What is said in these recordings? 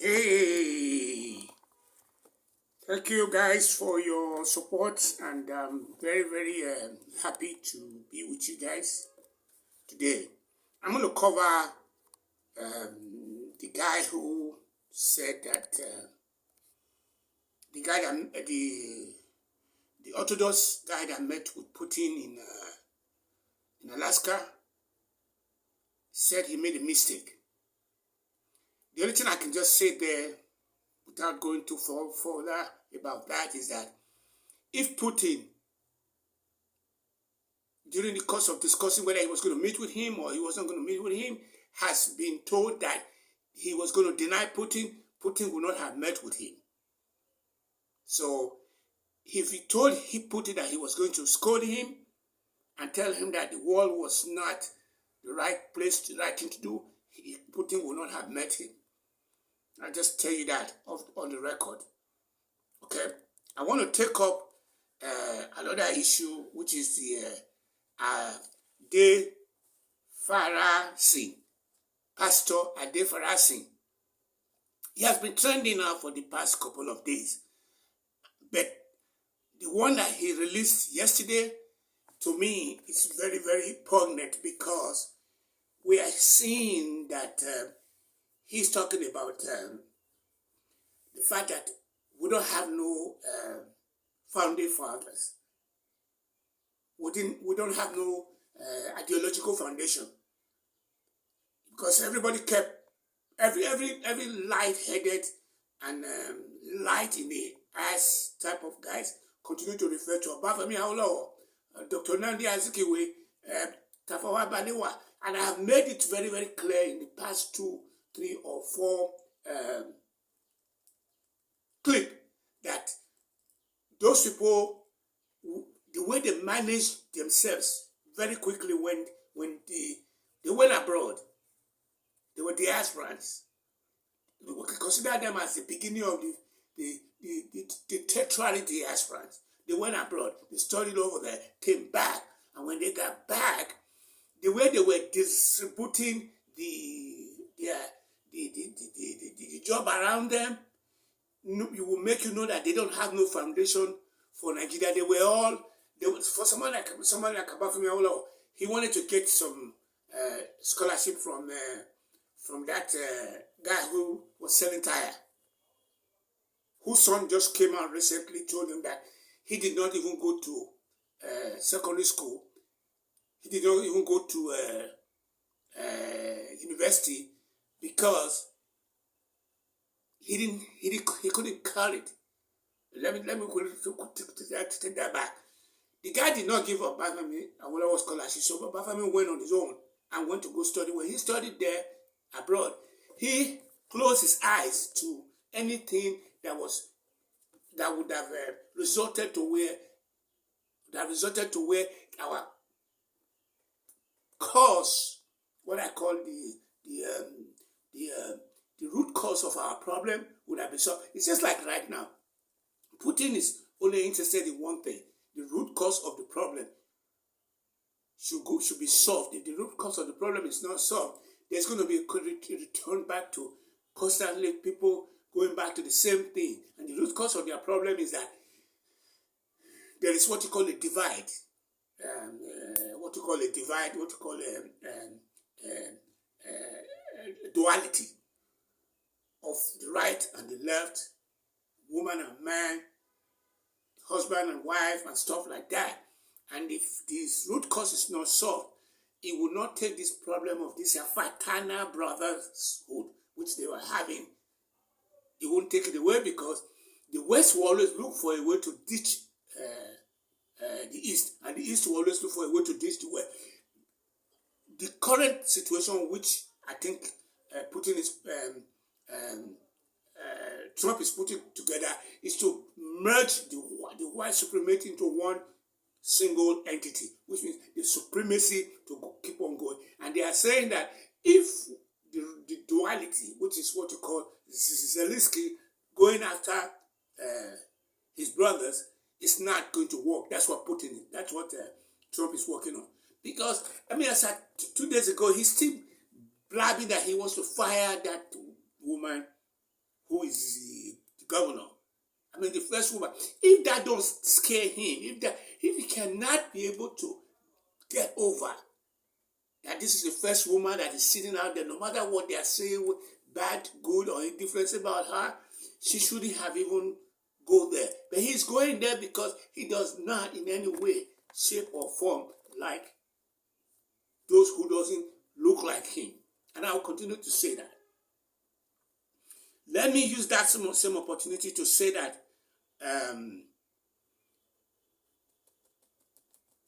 Hey, thank you guys for your support, and I'm very, very happy to be with you guys today. I'm going to cover the guy who said that the guy that the Orthodox guy that met with Putin in Alaska said he made a mistake. The only thing I can just say there, without going too far further about that, is that if Putin, during the course of discussing whether he was going to meet with him or he wasn't going to meet with him, has been told that he was going to deny Putin, Putin would not have met with him. So if he told Putin that he was going to scold him and tell him that the world was not the right place, the right thing to do, Putin would not have met him. I just tell you that on the record. Okay, I want to take up another issue, which is the Ade Farah, Pastor Ade Farah. He has been trending now for the past couple of days. But the one that he released yesterday, to me, is very, very poignant because we are seeing that he's talking about the fact that we don't have no founding fathers. We don't have no ideological foundation because everybody kept every light-headed and light in the ass type of guys continue to refer to Obafemi Awolowo, Dr. Nnamdi Azikiwe, Tafawa Balewa, and I have made it very, very clear in the past 2, 3, or 4 clips that those people, the way they managed themselves very quickly when they went abroad, they were diasporans. We can consider them as the beginning of the tertiary diasporans. They went abroad, they studied over there, came back, and when they got back, the way they were distributing the job around them, it will make you know that they don't have no foundation for Nigeria. For someone like Obafemi Awolowo, he wanted to get some scholarship from that guy who was selling tire, whose son just came out recently, told him that he did not even go to secondary school. He did not even go to university because he couldn't carry it. Let me take that back. The guy did not give up Obafemi Awolowo scholarship, so Obafemi went on his own and went to go study. When he studied there abroad, he closed his eyes to anything that would have resulted to where our cause, what I call the root cause of our problem, would have been solved. It's just like right now, Putin is only interested in one thing: the root cause of the problem should be solved. If the root cause of the problem is not solved, there's going to be a return back to constantly people going back to the same thing. And the root cause of their problem is that there is what you call a divide. Duality of the right and the left, woman and man, husband and wife, and stuff like that. And if this root cause is not solved, it will not take this problem of this fraternal brotherhood which they were having. It won't take it away because the West will always look for a way to ditch the East, and the East will always look for a way to ditch the West. The current situation, which I think Trump is putting together, is to merge the white supremacy into one single entity, which means the supremacy to keep on going. And they are saying that if the duality, which is what you call Zelensky going after his brothers, is not going to work. That's what Trump is working on. Because, as I said 2 days ago, he's still blabbing that he wants to fire that woman who is the governor. I mean, the first woman. If that don't scare him, if he cannot be able to get over that this is the first woman that is sitting out there, no matter what they are saying, bad, good, or indifference about her, she shouldn't have even go there. But he's going there because he does not in any way, shape, or form like those who doesn't look like him. And I will continue to say that. Let me use that same opportunity to say that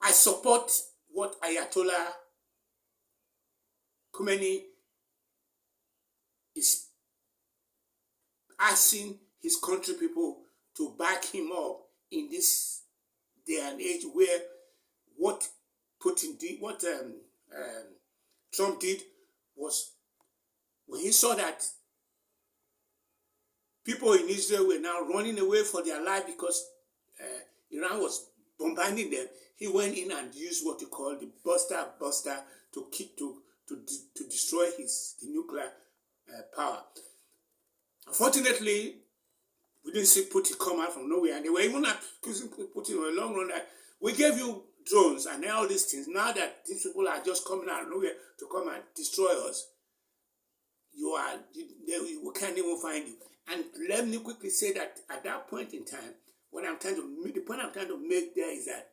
I support what Ayatollah Khomeini is asking his country people to back him up in this day and age where what Putin did, what Trump did was when he saw that people in Israel were now running away for their life because Iran was bombarding them, he went in and used what you call the buster to destroy the nuclear power. Unfortunately, we didn't see Putin come out from nowhere, and they were even accusing Putin in a long run that we gave you drones and all these things. Now that these people are just coming out of nowhere to come and destroy us, we can't even find you. And let me quickly say that at that point in time, the point I'm trying to make there is that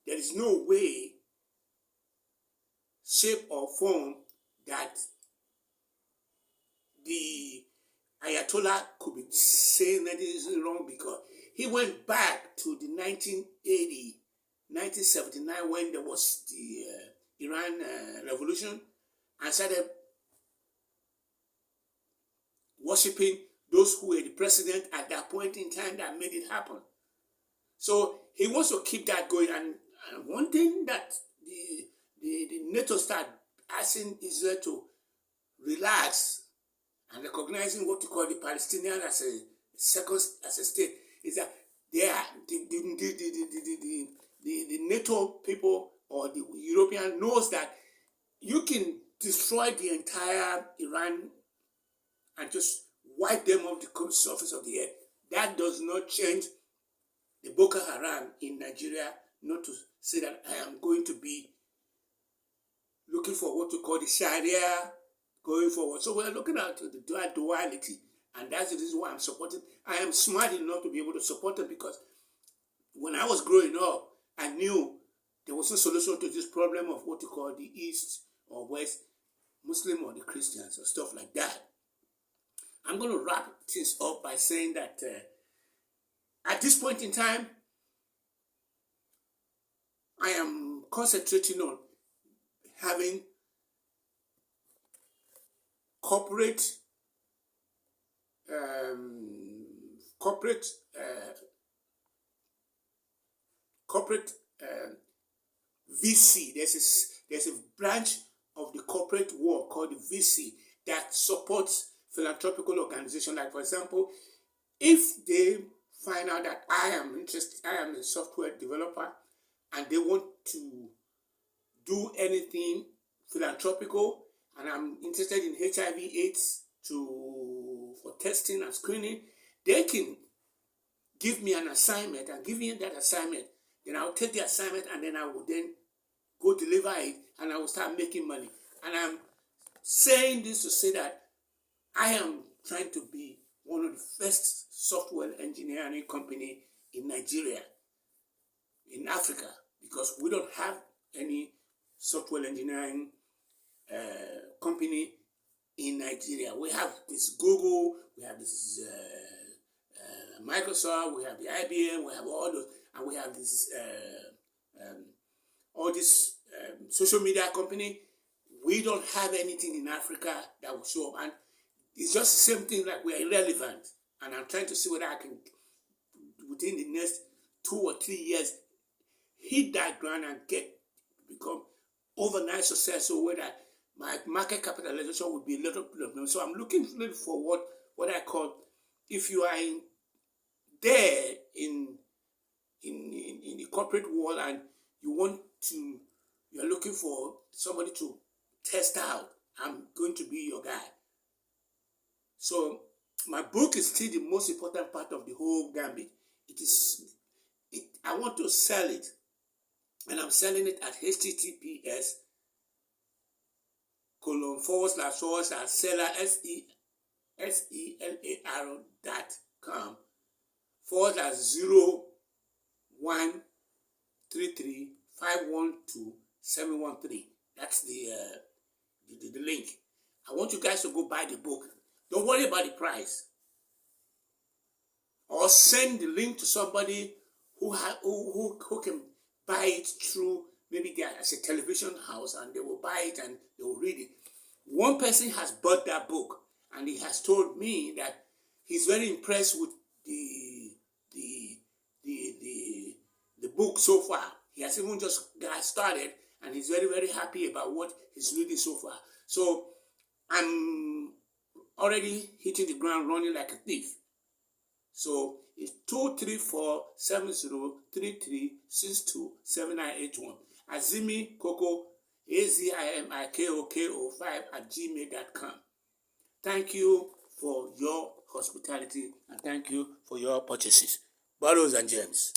there is no way, shape, or form that the Ayatollah could be saying that this is wrong, because he went back to the 1979 when there was the Iran revolution and started worshipping those who were the president at that point in time that made it happen. So he wants to keep that going. And one thing that the NATO started asking Israel to relax and recognizing what you call the Palestinian as a state is that they are the NATO people or the European knows that you can destroy the entire Iran and just wipe them off the surface of the earth. That does not change the Boko Haram in Nigeria not to say that I am going to be looking for what we call the Sharia going forward. So we're looking at the duality, and that's the reason why I'm supporting. I am smart enough to be able to support them, because when I was growing up, I knew there was no solution to this problem of what you call the East or West, Muslim or the Christians or stuff like that. I'm going to wrap things up by saying that at this point in time, I am concentrating on having corporate VC. There's a branch of the corporate world called the VC that supports philanthropical organizations. Like, for example, if they find out that I am a software developer, and they want to do anything philanthropical, and I'm interested in HIV/AIDS for testing and screening, they can give me an assignment and give me that assignment. Then I'll take the assignment, and then I will then go deliver it, and I will start making money. And I'm saying this to say that I am trying to be one of the first software engineering company in Nigeria, in Africa, because we don't have any software engineering company in Nigeria. We have this Google, we have this Microsoft, we have the IBM, we have all those, and we have this all this social media company. We don't have anything in Africa that will show up, and it's just the same thing, like we are irrelevant. And I'm trying to see whether I can, within the next 2 or 3 years, hit that ground and become overnight success, so whether my market capitalization would be a little bit. So I'm looking for what I call, if you are there in the corporate world and you're looking for somebody to test out, I'm going to be your guy. So my book is still the most important part of the whole gambit. I want to sell it, and I'm selling it at https://seller seller.com/0133512713. That's the link. I want you guys to go buy the book. Don't worry about the price. Or send the link to somebody who can buy it through, maybe they are as a television house, and they will buy it and they will read it. One person has bought that book, and he has told me that he's very impressed with the book so far. He has even just got started, and he's very, very happy about what he's reading so far. So I'm already hitting the ground running like a thief. So it's 2347033627981. Azimi Koko, AZIMIKOKO5@gmail.com. Thank you for your hospitality, and thank you for your purchases. Bottles and Gems.